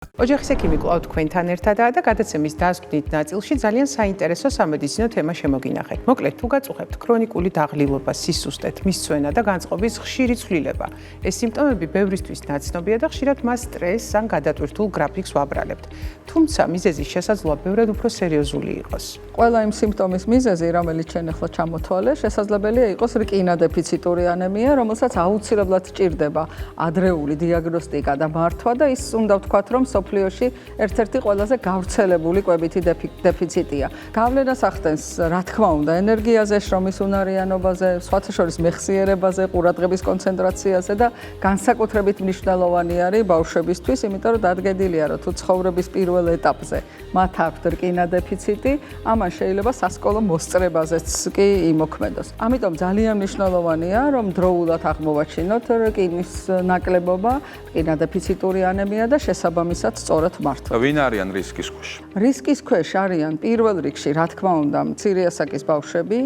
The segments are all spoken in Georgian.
ოჯახის ექიმი კვლავ თქვენთან ერთადაა და გადაცემის დასკვნით ნაწილში ძალიან საინტერესო სამედიცინო თემა შემოგინახეთ. მოკლედ, თუ გაწუხებთ ქრონიკული დაღლილობა, სისუსტეთ, მისცვენა და განწყობის ხშირი ცვლილება, ეს სიმპტომები ბევრისთვის ნაცნობია და ხშირად მას სტრესს ან გადატვირთულ გრაფიკს ვაბრალებთ. თუმცა მიზეზი შესაძლოა ბევრად უფრო სერიოზული იყოს. ყველა იმ სიმპტომის მიზეზი, რომელიც ჩვენ ახლა ჩამოთვალე, შესაძლებელია იყოს რკინა დეფიციტური ანემია, რომელსაც აუცილებლად სჭირდება ადრეული დიაგნოსტიკა და მართვა და ის უნდა ვთქვათ, რომ სოფლიოში ერთ-ერთი ყველაზე გავრცელებული კვებითი დეფიციტია. გავლენას ახდენს, რა თქმა უნდა, ენერგიაზე, შრომის უნარიანობაზე, სხვათა შორის მეხსიერებაზე, ყურადღების კონცენტრაციაზე და განსაკუთრებით მნიშვნელოვანი არის ბავშვებისთვის, იმიტომ რომ დადგენილია, რომ თუ ცხოვრების პირველ ეტაპზე მათ აქვთ რკინა დეფიციტი, ამან შეიძლება სასკოლო მოსწრებაზეც კი იმოქმედოს. ამიტომ ძალიან მნიშვნელოვანია, რომ დროულად აღმოვაჩინოთ რკინის ნაკლებობა, რკინა დეფიციტური ანემია და შესაბამისად სწორად მართვა. ვინ არიან რისკის ქვეშ? რისკის ქვეშ არიან პირველ რიგში, რა თქმა უნდა, მცირე ასაკის ბავშვები,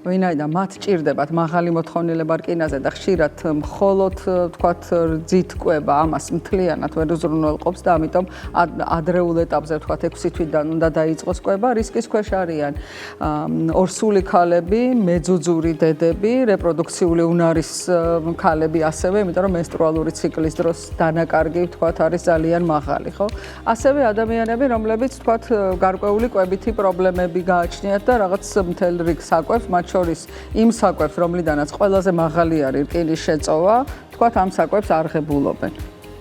ვინაიდან მათ ჭირდებათ მაღალი მოთხოვნილება რკინაზე და ხშირად მხოლოდ ვთქვათ რძით კვება ამას მთლიანად ვერ უზრუნველყოფს და ამიტომ ადრეულ ეტაპზე ვთქვათ 6 თვიდან უნდა დაიწყოს კვება. რისკის ქვეშ არიან ორსული ქალები, მეძუძური დედები, რეპროდუქციული უნარის ქალები ასევე, იმიტომ რომ მენსტრუალური ციკლის დროს დანაკარგი ვთქვათ არის ძალიან მაღალი, ხო? ასევე ადამიანები, რომლებიც ვთქვათ გარკვეული კვებითი პრობლემები გააჩნიათ და რაღაც მთელ რიგ საკვებს, მათ შორის იმ საკვებს, რომლიდანაც ყველაზე მაღალი არის რკინის შეწოვა, ვთქვათ ამ საკვებს არ ღებულობენ.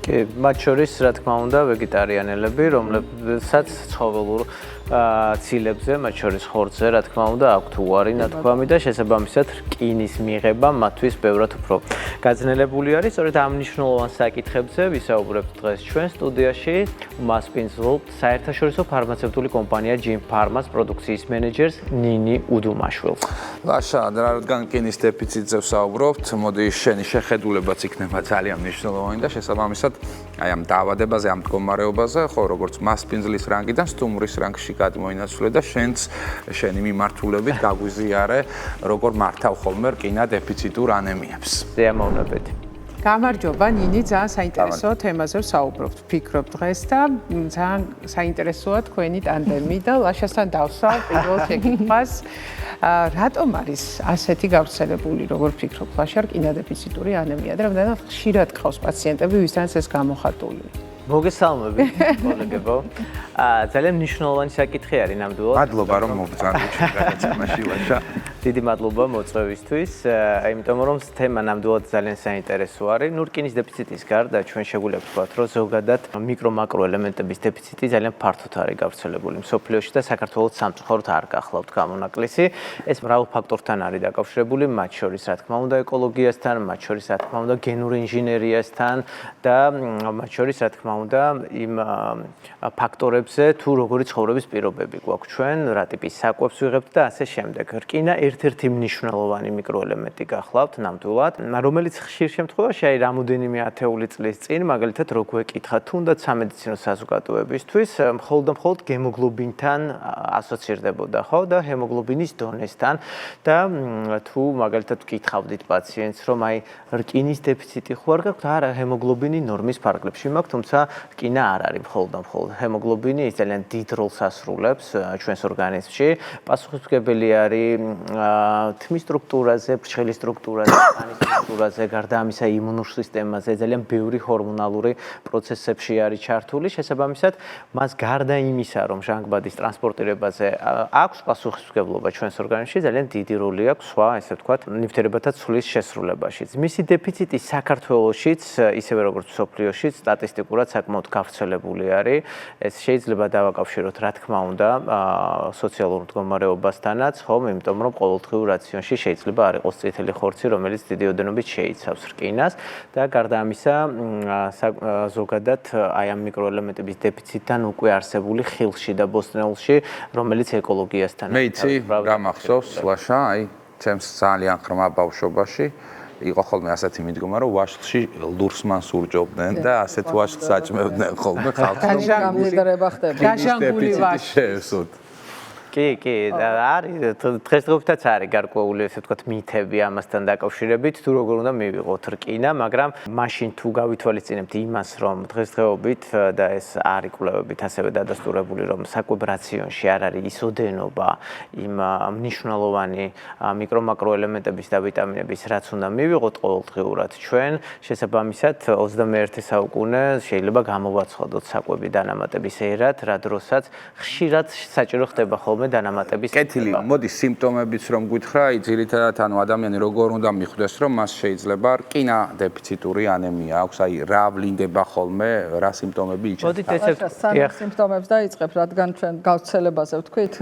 კი, მათ შორის რა თქმა უნდა ვეგეტარიანელები, რომლებსაც ცხოველურ ცილებზე, მათ შორის ხორცზე, რა თქმა უნდა, აქვთ უარი ნათქვამი და შესაბამისად რკინის მიღება მათთვის ბევრად უფრო გაძნელებული არის. სწორედ ამ მნიშვნელოვან საკითხებზე ვისაუბრებთ დღეს ჩვენ სტუდიაში. მასპინძ ვულფ საერთაშორისო ფარმაცევტული კომპანია ჯიმ ფარმას პროდუქციის მენეჯერს ნინი უდუმაშვილს. ლაშა, რადგან რკინის დეფიციტზე ვსაუბრობთ, მოდი შენი შეხედულებაც იქნება ძალიან მნიშვნელოვანი და შესაბამისად აი ამ დაავადებაზე, ამ მდგომარეობაზე, ხო, როგორც მასპინძლის რანგიდან სტუმრის რანგში გადმოინაცვლე და შენი მიმართულებით გაგვიზიარე, როგორ მართავ ხოლმე რკინა დეფიციტურ ანემიებს. ზეამოვნებედი. გამარჯობა, ნინი, ძალიან საინტერესო თემაზე ვსაუბრობთ. ვფიქრობ დღეს და ძალიან საინტერესოა თქვენი ტანდემი და ლაშასთან დავსვავ პირველ შეკითხვას. რატომ არის ასეთი გავრცელებული, როგორ ვფიქრობ, ლაშა რკინა დეფიციტური ანემია და რამდენად ხშირად გყავს პაციენტები, ვისთანაც ეს გამოხატული? მოგესალმები, კოლეგებო. ძალიან მნიშვნელოვანი საკითხი არის ნამდვილად. მადლობა რომ მოგწარდით გადაცემაში ლაშა. დიდი მადლობა მოწვევისთვის, იმიტომ რომ თემა ნამდვილად ძალიან საინტერესო არის. რკინის დეფიციტის გარდა ჩვენ შეგვიძლია ვთქვათ, რომ ზოგადად მიკრო-მაკრო ელემენტების დეფიციტი ძალიან ფართოდ არის გავრცელებული მსოფლიოში და საქართველოს სამწუხაროდ არ გახლავთ გამონაკლისი. ეს მრავალ ფაქტორთან არის დაკავშირებული, მათ შორის რა თქმა უნდა ეკოლოგიასთან, მათ შორის რა თქმა უნდა გენურ ინჟინერიასთან და მათ შორის რა თქმა უნდა იმ ფაქტორებზე, თუ როგორი ცხოვრების პირობები გვაქვს ჩვენ, რა ტიპის საკვებს ვიღებთ და ასე შემდეგ. რკინა ერთ-ერთი მნიშვნელოვანი მიკროელემენტი გახლავთ ნამდვილად, რომელიც ხშირ შემთხვევაში აი რამოდენიმე ათეული წლის წინ, მაგალითად რო გვეკითხა თუნდაც სამედიცინო საზოგადოებისთვის, მხოლოდ ჰემოგლობინთან ასოცირდებოდა, ხო და ჰემოგლობინის დონესთან და თუ მაგალითად გკითხავდით პაციენტს, რომ აი რკინის დეფიციტი ხო არ გაქვთ? არა, ჰემოგლობინი ნორმის ფარგლებში მაქვს, თუმცა რკინა არ არის მხოლოდ ჰემოგლობინი ის ძალიან დიდ როლს ასრულებს ჩვენს ორგანიზმში. პასუხისმგებელი არის თმის სტრუქტურაზე, ფრჩხილის სტრუქტურაზე, კანის სტრუქტურაზე, გარდა ამისა იმუნურ სისტემაზე, ძალიან ბევრი ჰორმონალური პროცესებში არის ჩართული. შესაბამისად, მას გარდა იმისა, რომ ჟანგბადის ტრანსპორტირებაზე აქვს პასუხისმგებლობა ჩვენს ორგანიზმში, ძალიან დიდი როლი აქვს სხვა, ესე ვთქვათ, ნივთიერებათა ცვლის შესრულებაშიც. მისი დეფიციტი საქართველოშიც, ისევე როგორც მსოფლიოშიც, სტატისტიკურად საკმაოდ გავრცელებული არის. ეს შეიძლება დავაკავშიროთ, რა თქმა უნდა, სოციალურ მდგომარეობასთანაც, ხომ, იმიტომ რომ ყოველდღიურ რაციონში შეიძლება არ იყოს წითელი ხორცი, რომელიც დიდი ოდენობით შეიცავს რკინას და გარდა ამისა, ზოგადად აი ამ მიკროელემენტების დეფიციტთან უკვე არსებული ხილში და ბოსტნეულში, რომელიც ეკოლოგიასთან მე იცი, რა მახსოვს, ლაშა, აი, ჩემს ძალიან ღრმა ბავშვობაში იყო ხოლმე ასეთი მიდგომა, რომ ვაშლში ლურს მასურჯობდნენ და ასეთ ვაშლს აჭმევდნენ ხოლმე ხალხს. გაჟანგულება ხდება. გაჟანგული ვაშლი. კი, არის დღესდღეობითაც არის გარკვეული ესე ვთქვათ მითები ამასთან დაკავშირებით, თუ როგორ უნდა მივიღოთ რკინა, მაგრამ მაშინ თუ გავითვალისწინებთ იმას, რომ დღესდღეობით და ეს არის კვლევებით ასევე დადასტურებული, რომ საკვებ რაციონში არ არის ის ოდენობა იმ მნიშვნელოვანი მიკრო-მაკროელემენტების და ვიტამინების, რაც უნდა მივიღოთ ყოველდღიურად ჩვენ, შესაბამისად 21 საუკუნე შეიძლება გამოვაცხადოთ საკვები დანამატების ერად, რა დროსაც ხშირად საჭირო ხდება ხოლმე დანამატების. კეთილი, მოდი სიმპტომებიც რომ გითხრა, ძირითადად ანუ ადამიანი როგორ უნდა მიხვდეს, რომ მას შეიძლება რკინა დეფიციტური ანემია აქვს, აი რა ვლინდება ხოლმე, რა სიმპტომები იჩენს. მოდით ესე სიმპტომებს დაიწყებ, რადგან ჩვენ გავრცელებაზე ვთქვით,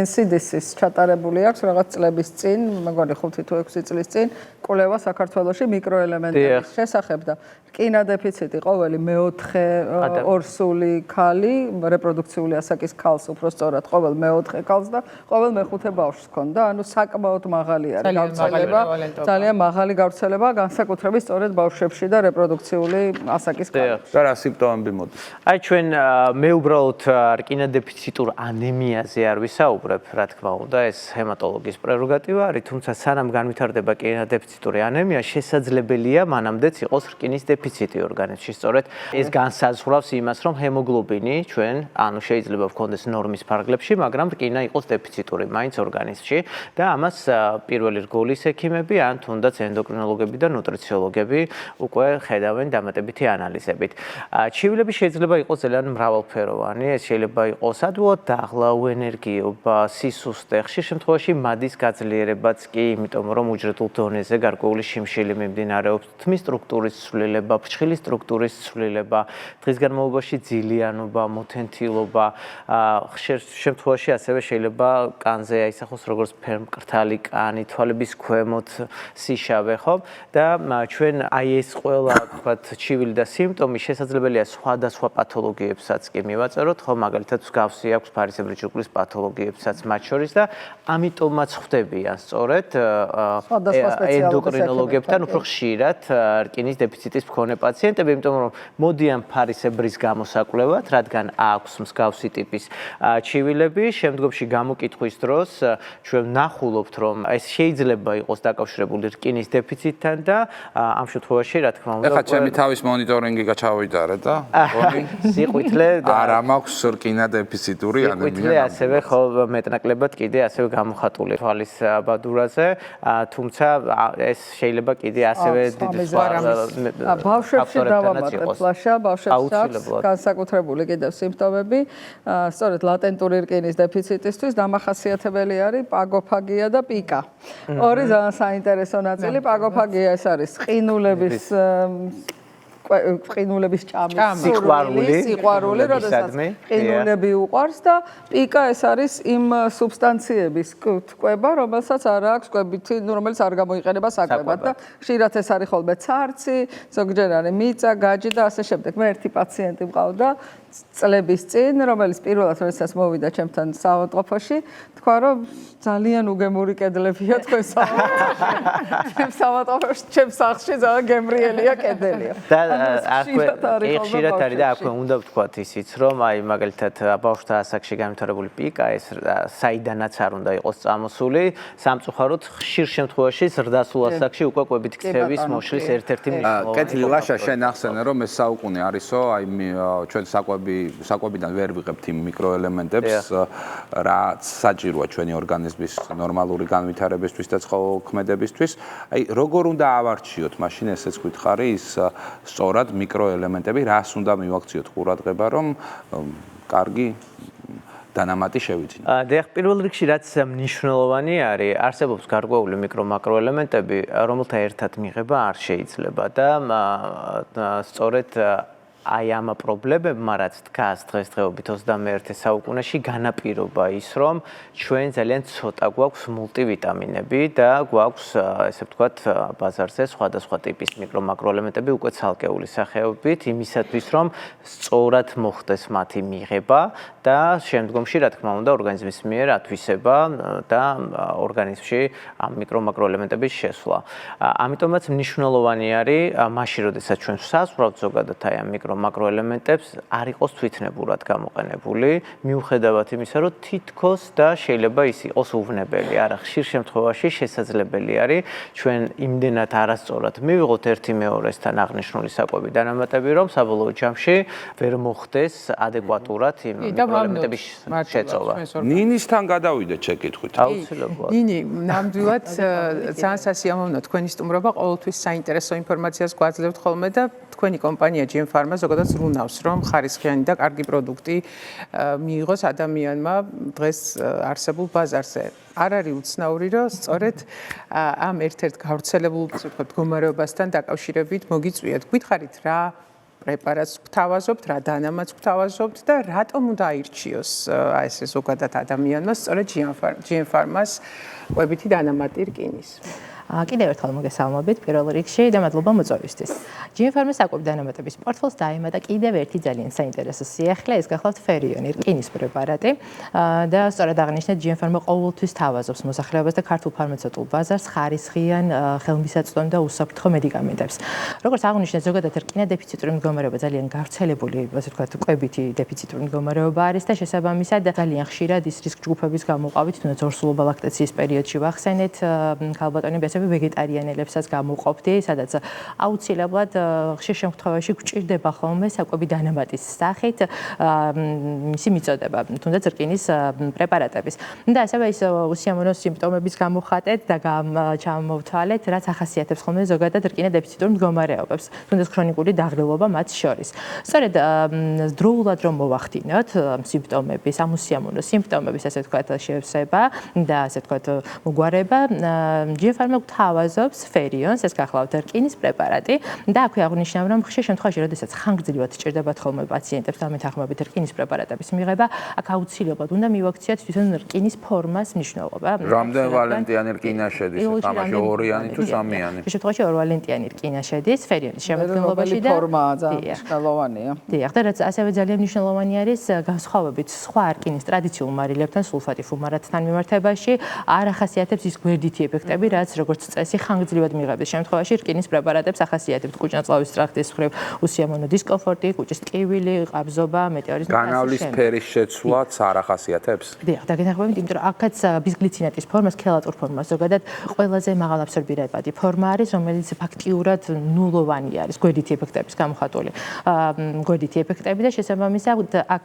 NCDC-ს ჩატარებული აქვს რაღაც წლების წინ, მეგონი 5 თუ 6 წლის წინ, კვლევა საქართველოში მიკროელემენტების შესახებ და რკინა დეფიციტი ყოველი მეოთხე ორსული ქალი, რეპროდუქციული ასაკის ქალს უფრო სწორად, ყოველ მეოთხე ქალს და ყოველ მეხუთე ბავშვს ჰქონდა, ანუ საკმაოდ მაღალი არის გავრცელება, ძალიან მაღალი გავრცელება, განსაკუთრებით სწორედ ბავშვებში და რეპროდუქციული ასაკის ქალებში. და რა სიმპტომები მოდის? აი ჩვენ მე უბრალოდ რკინა დეფიციტურ ანემიაზე არ ვისაუბრებ, რა თქმა უნდა, ეს ჰემატოლოგის პრეროგატივა არის, თუმცა სანამ განვითარდება რკინა დეფიციტური ანემია, შესაძლებელია მანამდეც იყოს რკინის დეფიციტი ორგანიზმში. სწორედ ეს განსაზღვრავს იმას, რომ ჰემოგლობინი ჩვენ, ანუ შეიძლება ვქონდეს ნორმის ფარგლებში, მაგრამ რკინა იყოს დეფიციტური მაინც ორგანიზმში და ამას პირველი რგოლის ექიმები ან თუნდაც ენდოკრინოლოგები და ნუტრიციოლოგები უკვე ხედავენ დამატებითი ანალიზებით. ჩივილები შეიძლება იყოს ძალიან მრავალფეროვანი, ეს შეიძლება იყოს ადვილად დაღლა, უენერგიობა, სისუსტე, ხშირ შემთხვევაში მადის გაძლიერებაც კი, იმიტომ რომ უჯრედულ დონეზე გარკვეული შიმშილი მიმდინარეობს, თმის სტრუქტურის ცვლილება, ფრჩხილის სტრუქტურის ცვლილება, დღის განმავლობაში ძილიანობა, მოთენთილობა, ხშირ შემთხვევაში ასევე შეიძლება კანზე აისახოს როგორც ფერმკრთალი კანი, თვალების ქვემოთ სიშავე, ხო? და ჩვენ აი ეს ყველა თქვათ ჩივილი და სიმპტომი შესაძლებელია სხვადასხვა პათოლოგიებსაც კი მივაწეროთ, ხო, მაგალითად მსგავსი აქვს ფარისებრი ჯუყლის პათოლოგიებსაც მათ შორის და ამიტომაც ხვდებიან სწორედ ენდოკრინოლოგებთან უფრო ხშირად რკინის დეფიციტის მქონე პაციენტები, იმიტომ რომ მოდიან ფარისებრის გამოსაკვლევად, რადგან აქვს მსგავსი ტიპის ჩივილები, შემდგომში გამოკითხვის დროს ჩვენ ვნახულობთ, რომ ეს შეიძლება იყოს დაკავშირებული რკინის დეფიციტთან და ამ შემთხვევაში, რა თქმა უნდა, ეხლა ჩემი თავის მონიტორინგი გაჩავიდარე და სიყვითლე არა მაქვს რკინა დეფიციტური ანემია. სიყვითლე ასევე ხო მეტნაკლებად კიდე ასევე გამოხატული თვალის ბადურაზე, თუმცა ეს შეიძლება კიდე ასევე ბავშვებში დავამატებ ლაშა, ბავშვებსაც განსაკუთრებული კიდევ სიმპტომები, სწორედ ლატენტური რკინის დეფიციტისთვის დამახასიათებელი არის პაგოფაგია და პიკა. ორი ძალიან საინტერესო ნაწილი, პაგოფაგია ეს არის ყინულების ჭამის სიყვარული, როდესაც ყინულები უყვარს და პიკა ეს არის იმ სუბსტანციების ტყვება, რომელსაც არ აქვს კვებითი, რომელიც არ გამოიყენება საკვებად და ხშირად ეს არის ხოლმე ცარცი, ზოგჯერ არის მიწა, გაჯი და ასე შემდეგ. მე ერთი პაციენტი მყავდა წლების წინ, რომელიც პირველად როდესაც მოვიდა ჩემთან საავადმყოფოში, თქვა რომ ძალიან უგემური კედლებია თქვენ საავადმყოფოში, ჩემს სახლში ძალიან გემრიელია კედელია. და ხშირად არის და აქვე უნდა ვთქვათ ისიც, რომ აი მაგალითად ბავშვთა ასაკში განვითარებული პიკა ეს საიდანაც არ უნდა იყოს წამოსული, სამწუხაროდ ხშირ შემთხვევაში ზრდასრულ ასაკში უკვე კვებით ქცევის მოშლის ერთ-ერთი მნიშვნელოვანი. კეთილი ლაშა, შენ ახსენე რომ ეს საუკუნე არისო, აი ჩვენ საკვებიდან ვერ ვიღებთ იმ მიკროელემენტებს, რაც საჭიროა ჩვენი ორგანიზმის ნორმალური განვითარებისთვის და ცხოველქმედებისთვის. აი როგორ უნდა ავარჩიოთ მაშინ ესეც გითხარი ის სწორად მიკროელემენტები, რას უნდა მივაქციოთ ყურადღება, რომ კარგი დანამატი შევიძინოთ. დიახ, პირველ რიგში რაც მნიშვნელოვანი არის, არსებობს გარკვეული მიკრო-მაკროელემენტები, რომელთა ერთად მიღება არ შეიძლება და სწორედ აი ამ პრობლემებმა რაც დგას დღესდღეობით 21 საუკუნეში განაპირობა ის რომ ჩვენ ძალიან ცოტა გვაქვს მულტივიტამინები და გვაქვს ესე ვთქვათ ბაზარზე სხვადასხვა ტიპის მიკრო-მაკროელემენტები უკვე ცალკეული სახეობით იმისათვის რომ სწორად მოხდეს მათი მიღება და შემდგომში რა თქმა უნდა ორგანიზმის მიერ ათვისება და ორგანიზმში ამ მიკრო-მაკროელემენტების შესვლა. ამიტომაც მნიშვნელოვანი არის მაშინ როდესაც ჩვენ ვსაზღვრავთ ზოგადად აი ამ მიკრო-მაკროელემენტებს არ იყოს თვითნებურად გამოყენებული, მიუხედავად იმისა, რომ თითქოს და შეიძლება ის იყოს უვნებელი. არა, ხშირ შემთხვევაში შესაძლებელი არის ჩვენ იმდენად არასწორად მივიღოთ ერთი მეორესთან აღნიშნული საკვები დანამატები, რომ საბოლოო ჯამში ვერ მოხდეს ადეკვატურად იმ მიკროელემენტების შეწოვა. ნინისთან გადავიდეთ შეკითხვით. აუცილებლად. ნინი, ნამდვილად ძალიან სასიამოვნოა თქვენი სტუმრობა, ყოველთვის საინტერესო ინფორმაციას გვაძლევთ ხოლმე და თქვენი კომპანია GM Pharma ზოგადად ზრუნავს, რომ ხარისხიანი და კარგი პროდუქტი მიიღოს ადამიანმა დღეს არსებულ ბაზარზე. არ არის უცნაური, რომ სწორედ ამ ერთ-ერთ გავრცელებულ მდგომარეობასთან დაკავშირებით მოგიწვიეთ. გითხარით რა პრეპარატს გვთავაზობთ, რა დანამატს გვთავაზობთ და რატომ უნდა აირჩიოს ესე ზოგადად ადამიანმა სწორედ GM Pharma-ს კვებითი დანამატი რკინის. კიდევ ერთხელ მოგესალმებით პირველ რიგში და მადლობა მოწვევისთვის. GM Pharma-ს საკვები დანამატების პორტფოლს დაემატა კიდევ ერთი ძალიან საინტერესო სიახლე, ეს გახლავთ ფერიონი, რკინის პრეპარატი და სწორად აღნიშნეთ, GM Pharma ყოველთვის თავაზობს მოსახლეობას და ქართულ ფარმაცევტულ ბაზარს ხარისხიან ხელმისაწვდომ და უსაფრთხო მედიკამენტებს. როგორც აღნიშნეთ, ზოგადად რკინა დეფიციტური მდგომარეობა ძალიან გავრცელებული, ასე ვთქვათ, კვებითი დეფიციტური მდგომარეობა არის და შესაბამისად ძალიან ხშირად ის რისკ ჯგუფების გამოყავით, თუნდაც ორსულობა ლაქტაციის პერიოდში ვახსენეთ, ქალბატონები ვეგეტარიანელებსაც გამოყოფდი, სადაც აუცილებლად ხშირ შემთხვევაში გვჭირდება ხოლმე საკვები დანამატის სახით მისი მიწოდება, თუნდაც რკინის პრეპარატების. და ასევე ის უსიამოვნო სიმპტომების გამოხატეთ და ჩამოვთვალეთ, რაც ახასიათებს ხოლმე ზოგადად რკინა დეფიციტურ მდგომარეობებს, თუნდაც ქრონიკული დაღლილობა მათ შორის. სწორედ დროულად რომ მოვახდინოთ სიმპტომების, ამ უსიამოვნო სიმპტომების, ასე ვთქვათ, შევსება და ასე ვთქვათ, მოგვარება, GM Pharma გვთავაზობს ფერიონს, ეს გახლავთ რკინის პრეპარატი და აქვე აღნიშნავ, რომ ხშირ შემთხვევაში, როდესაც ხანგრძლივად სჭირდებათ ხოლმე პაციენტებს დამეთანხმებით რკინის პრეპარატების მიღება, აქ აუცილებლად უნდა მივაქციოთ თვითონ რკინის ფორმას მნიშვნელობა. რამდენ ვალენტიანი რკინა შედის? თამაში ორიანი თუ სამიანი? ხშირ შემთხვევაში ორვალენტიანი რკინა შედის ფერიონის შემადგენლობაში და ფორმაა ძალიან მნიშვნელოვანია. დიახ, და რაც ასევე ძალიან მნიშვნელოვანი არის განსხვავებით სხვა რკინის ტრადიციულ მარილებთან, სულფატი ფუმარატთან მიმართებაში, არ ახასიათებს ის გვერდითი ეფექტები, რაც როგორც წესი ხანგრძლივად მიღების შემთხვევაში რკინის პრეპარატებს ახასიათებთ კუჭნაწლავის ტრაქტის მხრივ უსიამოვნო დისკომფორტი, კუჭის ტკივილი, ყაბზობა, მეტეორიზმის განავლის ფერის შეცვლაც არ ახასიათებს? დიახ, დაგეთანხმებით, იმიტომ რომ აქაც ბისგლიცინატის ფორმას, ქელატურ ფორმას ზოგადად ყველაზე მაღალ აბსორბირებადი ფორმა არის, რომელიც ფაქტიურად ნულოვანი არის გვერდითი ეფექტების გამოხატული. გვერდითი ეფექტები და შესაბამისად აქ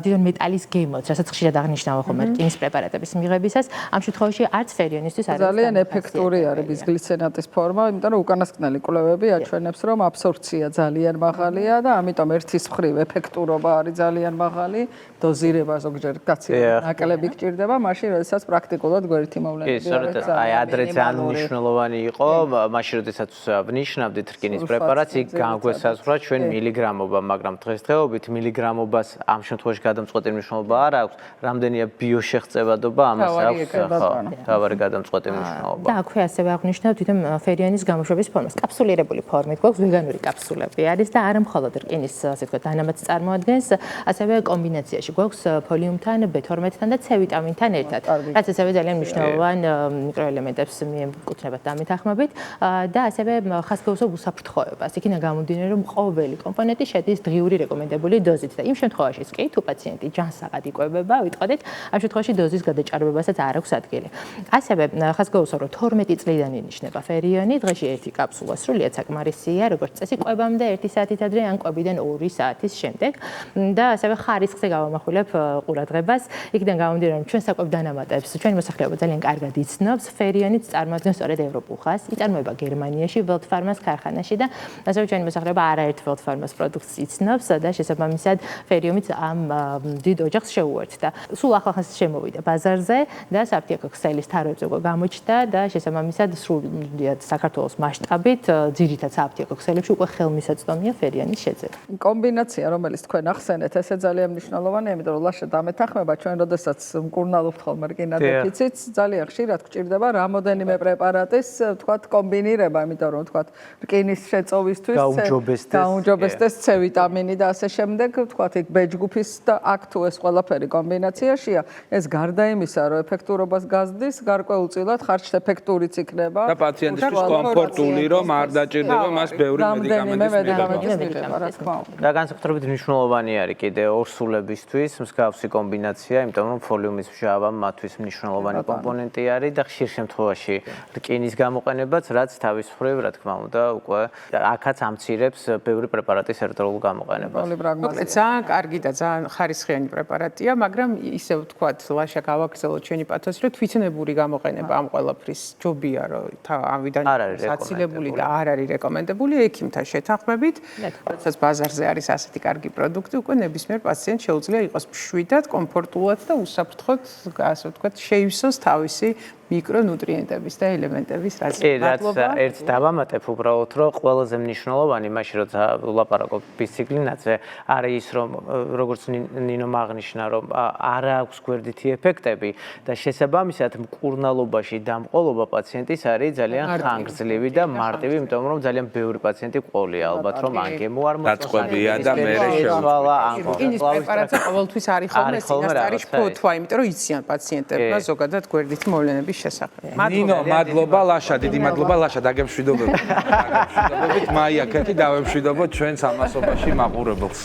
თვითონ მეტალის გემოც, რასაც ხშირად აღნიშნავ ხოლმე რკინის პრეპარატების მიღებისას, ამ შემთხვევაში არც ფერიონისთვის არ არის ძალიან ეფექტური არის ბისგლიცინატის ფორმა, იმიტომ რომ უკანასკნელი კვლევები აჩვენებს, რომ აბსორბცია ძალიან მაღალია და ამიტომ ერთის მხრივ ეფექტურობა არის ძალიან მაღალი, დოზირება ზოგჯერ გაცილებით ნაკლები გჭირდება, მაშინ როდესაც პრაქტიკულად გვერდითი მოვლენები არის. აი, ადრე ძალიან მნიშვნელოვანი იყო, მაშინ როდესაც ვნიშნავდით რკინის პრეპარატს, იქ განგვესაზღვრა ჩვენ მილიგრამობა, მაგრამ დღესდღეობით მილიგრამობას ამ შემთხვევაში გადამწყვეტი მნიშვნელობა არ აქვს, რამდენია ბიოშეღწევადობა, ამას აქვს თავარი გადამწყვეტი მნიშვნელობა. და აქვე ასევე აღნიშნავ თვითონ ფერიონის გამოშვების ფორმას. კაფსულირებული ფორმით გვაქვს ვეგანური კაფსულები არის და არა მხოლოდ რკინის, ასე ვთქვათ, დანამატს წარმოადგენს, ასევე კომბინაციაში გვაქვს ფოლიუმთან, B12-თან და C ვიტამინთან ერთად. რაც ასევე ძალიან მნიშვნელოვან მიკროელემენტებს მიეკუთვნებათ დამეთანხმებით და ასევე ხაზგაუსობ უსაფრთხოებას. იქიდან გამომდინარე, რომ ყოველი კომპონენტი შედის დღიური რეკომენდებული დოზით და იმ შემთხვევაშიც კი თუ პაციენტი ჯანსაღად იკვებება, ვიტყოდით, ამ შემთხვევაში დოზის გადაჭარბებასაც არ აქვს ადგილი. ასევე ხაზგაუსობ, რომ 12 წლიდან ინიშნება ფერიონი, დღეში ერთი კაფსულა სრულიად საკმარისია, როგორც წესი კვებამდე 1 საათით ადრე ან კვებიდან 2 საათის შემდეგ და ასევე ხარისხზე გავამახვილებ ყურადღებას. იქიდან გამომდინარე, რომ ჩვენ საკვებ დანამატებს, ჩვენი მოსახლეობა ძალიან კარგად იცნობს, ფერიონიც წარმოადგენს სწორედ ევროპულ ხაზს, იწარმოება გერმანიაში, Welt Pharma-ს ქარხანაში და ასევე ჩვენი მოსახლეობა არაერთ Welt Pharma-ს პროდუქტს იცნობს და შესაბამისად ფერიომიც ამ დიდ ოჯახს შეუერთდა. სულ ახალხანს შემოვიდა ბაზარზე და საფთიაქო ქსელის თაროებზე გამოჩნდა და შესაბამისად სრულიად საქართველოს მასშტაბით ძირითად საფთიაქო ქსელებში უკვე ხელმისაწვდომია ფერიონის შეძენა. კომბინაცია, რომელიც თქვენ ახსენეთ, ესე ძალიან მნიშვნელოვანია, იმიტომ რომ ლაშა დამეთანხმება ჩვენ როდესაც მკურნალობთ ხოლმე რკინა დეფიციტს, ძალიან ხშირად გვჭირდება რამოდენიმე პრეპარატის, ვთქვათ, კომბინირება, იმიტომ რომ ვთქვათ, რკინის შეწოვისთვის გაუმჯობესდეს C ვიტამინი და ასე შემდეგ, ვთქვათ, იქ B ჯგუფის და აქ თუ ეს ყველაფერი კომბინაციაშია, ეს გარდა იმისა, რომ ეფექტურობას გაზრდის, გარკვეულწილად ხარჯშეფექტურიც იქნება და პაციენტისთვის კომფორტული რომ არ დაჭირდება მას ბევრი რამდენიმე მედიკამენტის მიღება. მედიკამენტის მიღება, რა თქმა უნდა. და განსაკუთრებით მნიშვნელოვანი არის კიდე ორსულებისთვის მსგავსი კომბინაცია, იმიტომ რომ ფოლიუმის მჟავა მათთვის მნიშვნელოვანი კომპონენტი არის და ხშირ შემთხვევაში რკინის გამოყენებაც, რაც თავის მხრივ, რა თქმა უნდა, უკვე აქაც ამცირებს ბევრი პრეპარატის ერთდროულ გამოყენებას. მოკლედ ძალიან კარგი და ძალიან ხარისხიანი პრეპარატია, მაგრამ ისე ვთქვათ, ლაშა გავაგრძელოთ ჩვენი პათოსი, რომ თვითნებური გამოყენება ამ ყველაფრის ჯობია, რომ ამიდან საცილებული და არ არის რეკომენდებული ექიმთან შეთანხმებით. როდესაც ბაზარზე არის ასეთი კარგი პროდუქტი, უკვე ნებისმიერ პაციენტს შეუძლია იყოს მშვიდად, კომფორტულად და უსაფრთხოდ, ასე ვთქვათ, შეივსოს თავისი მიკრონუტრიენტების და ელემენტების რაც ერთ დავამატებ უბრალოდ რომ ყველაზე მნიშვნელოვანი მაშინ როცა ვლაპარაკობ ბიციკლინაზე არის ის რომ როგორც ნინომ აღნიშნა რომ არ აქვს გვერდითი ეფექტები და შესაბამისად მკურნალობაში დამყოლობა პაციენტის არის ძალიან ხანგრძლივი და მარტივი იმიტომ რომ ძალიან ბევრი პაციენტი ყოლია ალბათ რომ ანგემო არ დაწყებია და მერე შეუძლებელია რკინის პრეპარატზე ყოველთვის არის ხოლმე წინასწარი შფოთვა იმიტომ რომ იციან პაციენტებმა ზოგადად გვერდითი მოვლენების ნინო, მადლობა ლაშა, დიდი მადლობა ლაშა, დაგემშვიდობებით. დაგემშვიდობებით, მაია ქეთი დავემშვიდობოთ ჩვენს ამასობაში მაყურებელს.